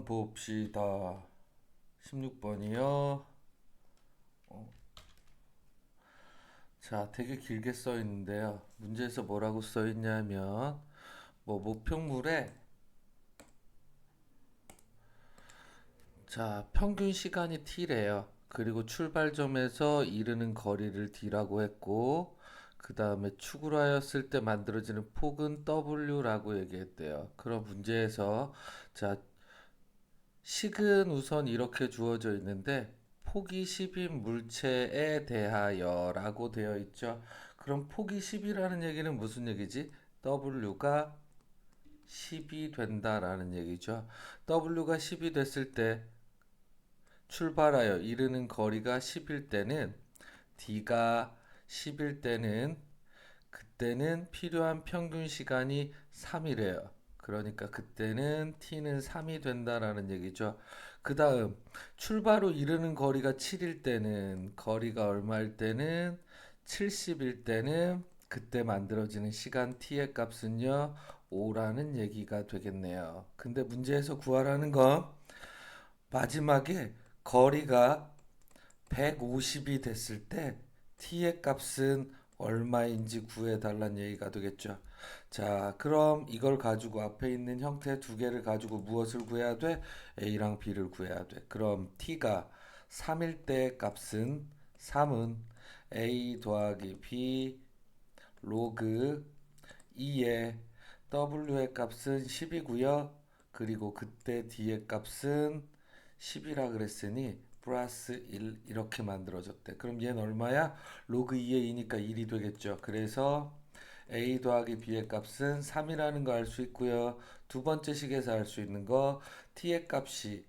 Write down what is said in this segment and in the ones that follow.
16번 봅시다. 16번이요. 자, 되게 길게 써 있는데요. 문제에서 뭐라고 써 있냐면, 목표물에, 자, 평균 시간이 t래요. 그리고 출발점에서 이르는 거리를 d라고 했고, 그 다음에 축으로 하였을 때 만들어지는 폭은 w라고 얘기했대요. 그럼 문제에서, 자, 식은 우선 이렇게 주어져 있는데 폭이 10인 물체에 대하여라고 되어 있죠. 그럼 폭이 10이라는 얘기는 무슨 얘기지? W가 10이 된다라는 얘기죠. W가 10이 됐을 때 출발하여 이르는 거리가 10일 때는 D가 10일 때는 그때는 필요한 평균 시간이 3이래요. 그러니까 그때는 t는 3이 된다라는 얘기죠. 그 다음 출발로 이르는 거리가 7일 때는 거리가 얼마일 때는 70일 때는 그때 만들어지는 시간 t의 값은요 5라는 얘기가 되겠네요. 근데 문제에서 구하라는 건 마지막에 거리가 150이 됐을 때 t의 값은 얼마인지 구해달라는 얘기가 되겠죠. 자, 그럼 이걸 가지고 앞에 있는 형태 두 개를 가지고 무엇을 구해야 돼? a랑 b를 구해야 돼. 그럼 t가 3일 때 값은 3은 a 더하기 b 로그 2의 w의 값은 10이고요. 그리고 그때 d의 값은 10이라 그랬으니 플러스 1 이렇게 만들어졌대. 그럼 얘는 얼마야? 로그 2의 2니까 1이 되겠죠. 그래서 a 더하기 b의 값은 3이라는 거 알 수 있고요. 두 번째 식에서 알 수 있는 거 t의 값이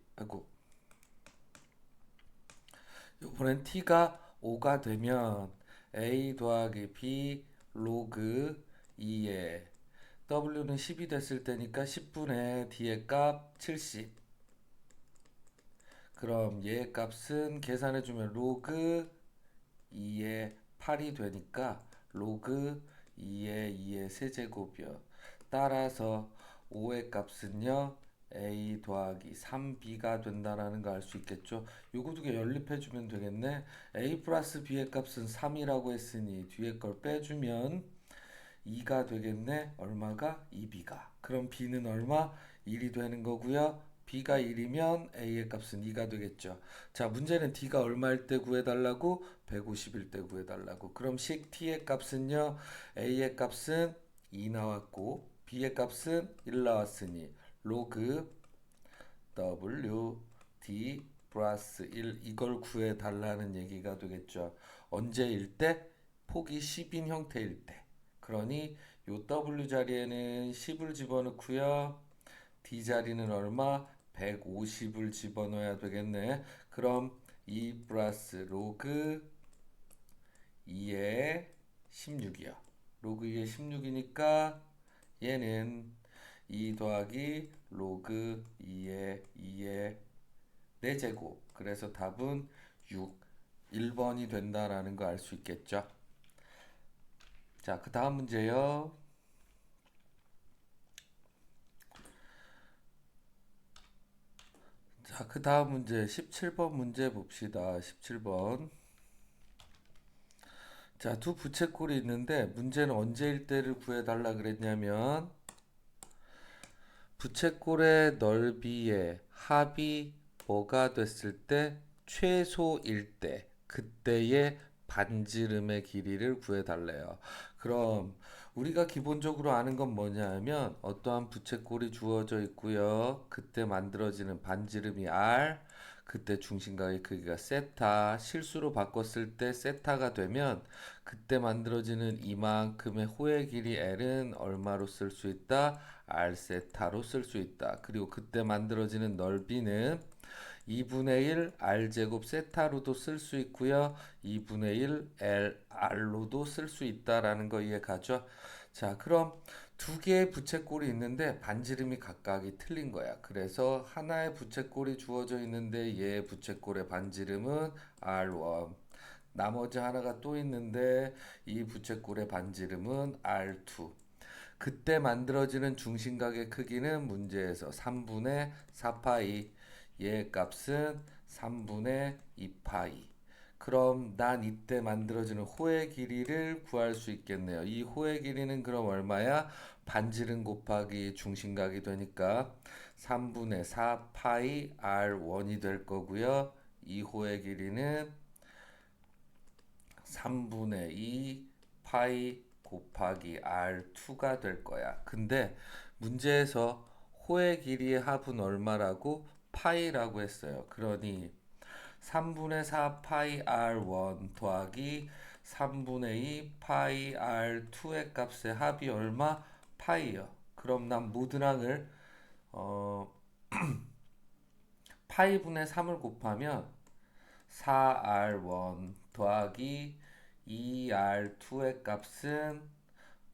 이번엔 t가 5가 되면 a 더하기 b 로그 2에 w는 10이 됐을 때니까 10분의 d의 값 70. 그럼 얘의 값은 계산해주면 로그 2의 8이 되니까 로그 2의 2의 세제곱이요. 따라서 5의 값은요 a 더하기 3b가 된다라는 거 알 수 있겠죠. 요거 두 개 연립해주면 되겠네. a 플러스 b의 값은 3이라고 했으니 뒤에 걸 빼주면 2가 되겠네. 얼마가? 2b가. 그럼 b는 얼마? 1이 되는 거고요. b가 1이면 a의 값은 2가 되겠죠. 자, 문제는 d가 얼마일 때 구해달라고? 150일 때 구해달라고. 그럼 식 t의 값은요. a의 값은 2 나왔고 b의 값은 1 나왔으니 로그 w d 플러스 1 이걸 구해달라는 얘기가 되겠죠. 언제일 때? 폭이 10인 형태일 때. 그러니 요 W 자리에는 10을 집어넣고요. D 자리는 얼마? 150을 집어넣어야 되겠네. 그럼 2 플러스 로그 2의 16이요. 로그 2의 16이니까 얘는 2 더하기 로그 2의 4제곱. 그래서 답은 6, 1번이 된다라는 거 알 수 있겠죠. 자, 그 다음 문제요. 자, 그 다음 문제 17번 문제 봅시다. 17번. 자, 두 부채꼴이 있는데 문제는 언제일 때를 구해달라 그랬냐면 부채꼴의 넓이의 합이 뭐가 됐을 때 최소일 때 그때의 반지름의 길이를 구해달래요. 그럼 우리가 기본적으로 아는 건 뭐냐면 어떠한 부채꼴이 주어져 있고요. 그때 만들어지는 반지름이 r, 그때 중심각의 크기가 세타, 실수로 바꿨을 때 세타가 되면 그때 만들어지는 이만큼의 호의 길이 l은 얼마로 쓸 수 있다? r 세타로 쓸 수 있다. 그리고 그때 만들어지는 넓이는 2분의 1 r제곱 세타로도 쓸 수 있고요. 2분의 1 LR로도 쓸 수 있다라는 거 이해가죠? 자, 그럼 두 개의 부채꼴이 있는데 반지름이 각각이 틀린 거야. 그래서 하나의 부채꼴이 주어져 있는데 얘의 부채꼴의 반지름은 R1. 나머지 하나가 또 있는데 이 부채꼴의 반지름은 R2. 그때 만들어지는 중심각의 크기는 문제에서 3분의 4파이, 얘 값은 3분의 2파이. 그럼 난 이때 만들어지는 호의 길이를 구할 수 있겠네요. 이 호의 길이는 그럼 얼마야? 반지름 곱하기 중심각이 되니까 3분의 4파이 R1이 될 거고요. 이 호의 길이는 3분의 2 파이 곱하기 R2가 될 거야. 근데 문제에서 호의 길이의 합은 얼마라고? 파이라고 했어요. 그러니 3분의 4 파이 R1 더하기 3분의 2 파이 R2의 값의 합이 얼마? 파이요. 그럼 난 모드랑을 어, 파이분의 3을 곱하면 4R1 더하기 2R2의 값은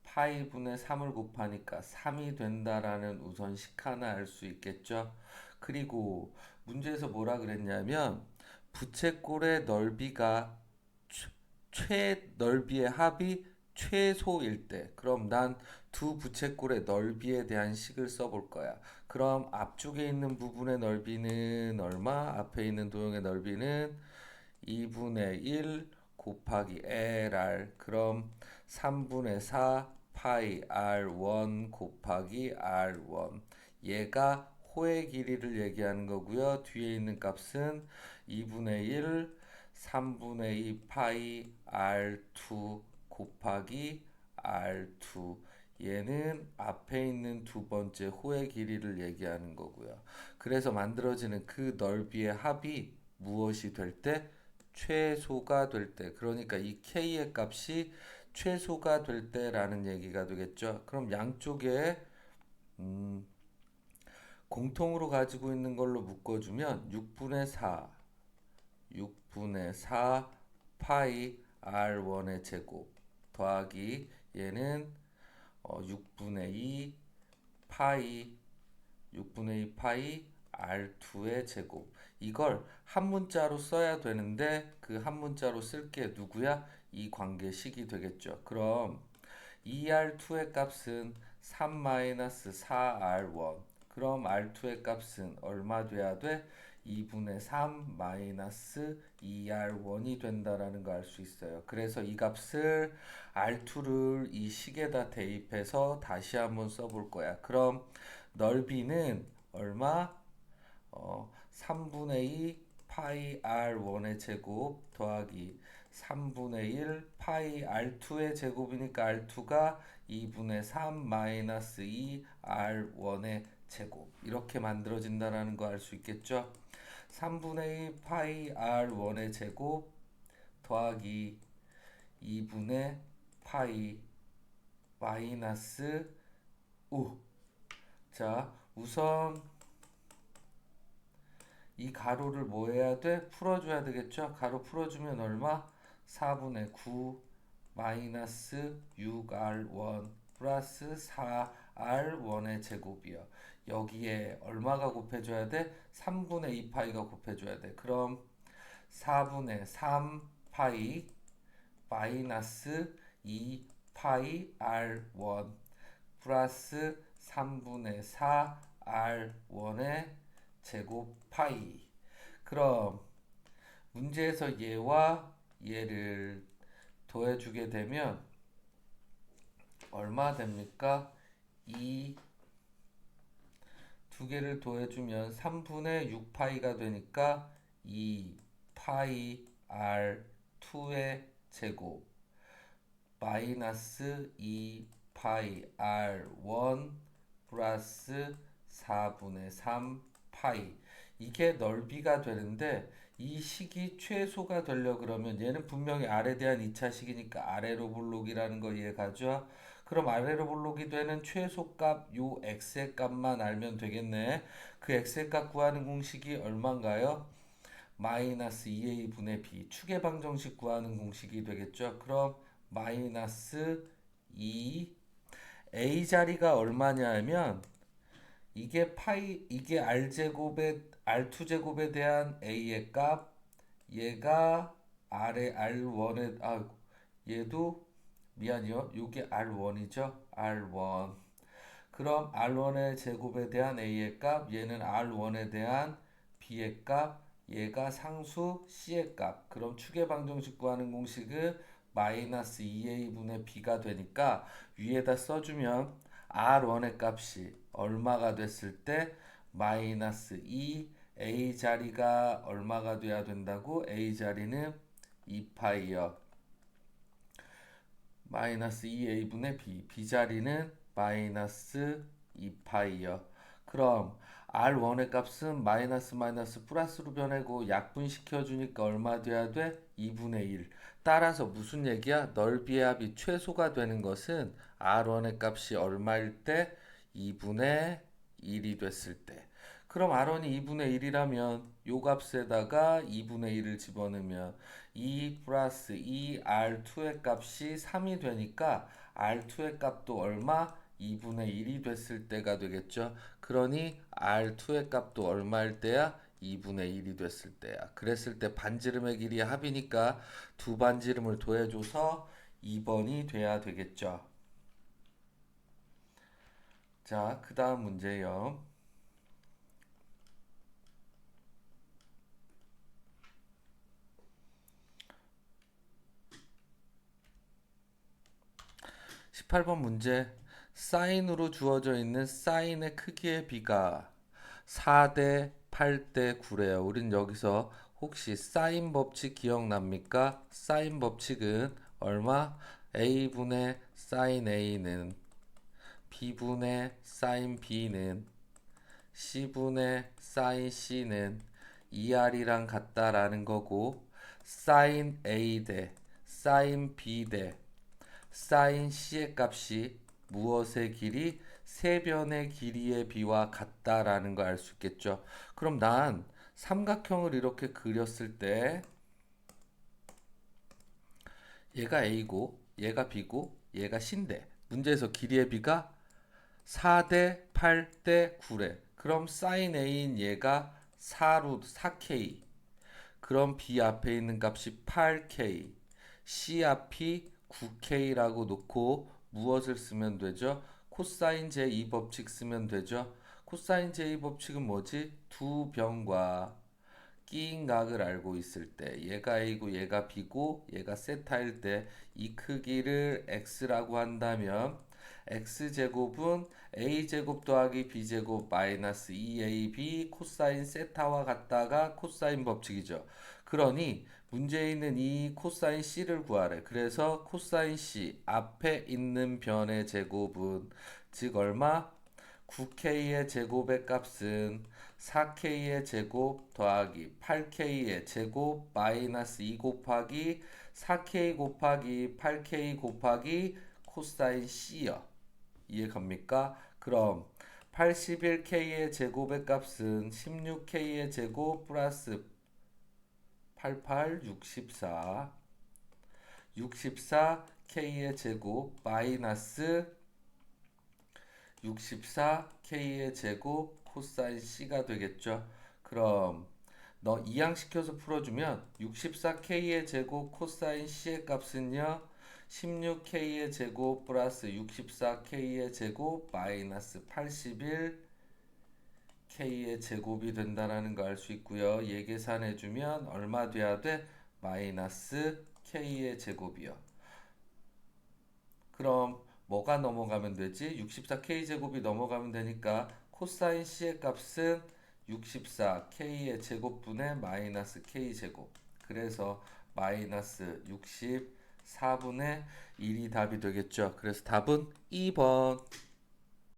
파이분의 3을 곱하니까 3이 된다라는 우선식 하나 알 수 있겠죠. 그리고 문제에서 뭐라 그랬냐면 부채꼴의 넓이가 최 넓이의 합이 최소일 때 그럼 난 두 부채꼴의 넓이에 대한 식을 써볼 거야. 그럼 앞쪽에 있는 부분의 넓이는 얼마? 앞에 있는 도형의 넓이는 2분의 1 곱하기 LR 그럼 3분의 4 파이 R1 곱하기 R1 얘가 호의 길이를 얘기하는 거고요. 뒤에 있는 값은 2분의 1 3분의 2 파이 R2 곱하기 R2 얘는 앞에 있는 두 번째 호의 길이를 얘기하는 거고요. 그래서 만들어지는 그 넓이의 합이 무엇이 될 때? 최소가 될 때. 그러니까 이 K의 값이 최소가 될 때라는 얘기가 되겠죠. 그럼 양쪽에 음, 공통으로 가지고 있는 걸로 묶어주면 6분의 4 파이 R1의 제곱 더하기 얘는 6분의 2 파이 6분의 2 파이 R2의 제곱 이걸 한 문자로 써야 되는데 그 한 문자로 쓸 게 누구야? 이 관계식이 되겠죠. 그럼 2R2의 값은 3-4R1 그럼 R2의 값은 얼마 돼야 돼? 2분의 3 마이너스 2R1이 된다라는 거 알 수 있어요. 그래서 이 값을 R2를 이 식에다 대입해서 다시 한번 써볼 거야. 그럼 넓이는 얼마? 3분의 2 파이 R1의 제곱 더하기 3분의 1 파이 R2의 제곱이니까 R2가 2분의 3 마이너스 2 R1의 제곱 이렇게 만들어진다라는 거 알 수 있겠죠? 3분의 2 파이 R1의 제곱 더하기 2분의 파이 마이너스 5 자, 우선 이 가로를 뭐 해야 돼? 풀어줘야 되겠죠? 가로 풀어주면 얼마? 4분의 9 마이너스 6R1 플러스 4R1의 제곱이요. 여기에 얼마가 곱해줘야 돼? 3분의 2파이가 곱해줘야 돼. 그럼 4분의 3파이 마이너스 2파이 R1 플러스 3분의 4R1의 제곱 파이. 그럼 문제에서 얘와 얘를 더해주게 되면 얼마 됩니까? 2 두 개를 더해주면 3분의 6파이가 되니까 2파이 R2의 제곱 마이너스 2파이 R1 플러스 4분의 3 파이 이게 넓이가 되는데 이 식이 최소가 되려 그러면 얘는 분명히 r에 대한 2차식이니까 아래로 볼록이라는 거 이해가죠? 그럼 아래로 볼록이 되는 최소값 요 x의 값만 알면 되겠네. 그 x의 값 구하는 공식이 얼마인가요? 마이너스 2a분의 b 축의 방정식 구하는 공식이 되겠죠. 그럼 마이너스 2 a 자리가 얼마냐 하면 이게 R2 제곱에 대한 a의 값 얘가 R의 R1의 얘도 미안해요. 요게 R1이죠? R1. 그럼 R1의 제곱에 대한 A의 값, 얘는 R1에 대한 B의 값, 얘가 상수 C의 값. 그럼 추계방정식 구하는 공식은 마이너스 2A분의 B가 되니까 위에다 써주면 R1의 값이 얼마가 됐을 때 마이너스 2 A 자리가 얼마가 돼야 된다고? A 자리는 2파이요. 마이너스 2a분의 b, b 자리는 마이너스 2파이요. 그럼 R1의 값은 마이너스 마이너스 플러스로 변하고 약분시켜 주니까 얼마 돼야 돼? 2분의 1. 따라서 무슨 얘기야? 넓이의 합이 최소가 되는 것은 R1의 값이 얼마일 때? 2분의 1이 됐을 때. 그럼 R1이 2분의 1이라면 요 값에다가 2분의 1을 집어넣으면 2 플러스 2 R2의 값이 3이 되니까 R2의 값도 얼마? 2분의 1이 됐을 때가 되겠죠. 그러니 R2의 값도 얼마일 때야? 2분의 1이 됐을 때야. 그랬을 때 반지름의 길이의 합이니까 두 반지름을 더해줘서 2번이 돼야 되겠죠. 자, 그 다음 문제요. 18번 문제. 사인으로 주어져 있는 사인의 크기의 비가 4대 8대 9래요. 우린 여기서 혹시 사인 법칙 기억납니까? 사인 법칙은 얼마? A분의 사인 A는 B분의 사인 B는 C분의 사인 C는 2R이랑 같다라는 거고 사인 A 대 사인 B 대 사인 C의 값이 무엇의 길이? 세변의 길이의 비와 같다라는 걸 알 수 있겠죠. 그럼 난 삼각형을 이렇게 그렸을 때 얘가 A고 얘가 B고 얘가 C인데 문제에서 길이의 비가 4대 8대 9래. 그럼 사인 A인 얘가 4루 4K. 그럼 B 앞에 있는 값이 8K, C 앞이 9K라고 놓고 무엇을 쓰면 되죠? 코사인 제2 법칙 쓰면 되죠. 코사인 제2 법칙은 뭐지? 두 변과 끼인 각을 알고 있을 때 얘가 A고 얘가 B고 얘가 세타일 때 이 크기를 X라고 한다면 X제곱은 A제곱 더하기 B제곱 마이너스 2AB 코사인 세타와 같다가 코사인 법칙이죠. 그러니 문제에 있는 이 코사인 C를 구하래. 그래서 코사인 C 앞에 있는 변의 제곱은 즉 얼마? 9K의 제곱의 값은 4K의 제곱 더하기 8K의 제곱 마이너스 2 곱하기 4K 곱하기 8K 곱하기 코사인 C요. 이해 갑니까? 그럼 81K의 제곱의 값은 16K의 제곱 플러스 88, 64 64K의 제곱 마이너스 64K의 제곱 코사인 C가 되겠죠. 그럼 너 이항시켜서 풀어주면 64K의 제곱 코사인 C의 값은요 16K의 제곱 플러스 64K의 제곱 마이너스 81K의 제곱이 된다는 거 알 수 있고요. 얘 계산해주면 얼마 돼야 돼? 마이너스 K의 제곱이요. 그럼 뭐가 넘어가면 되지? 64K제곱이 넘어가면 되니까 코사인 C의 값은 64K의 제곱분의 마이너스 K제곱. 그래서 마이너스 64분의 1이 답이 되겠죠. 그래서 답은 2번.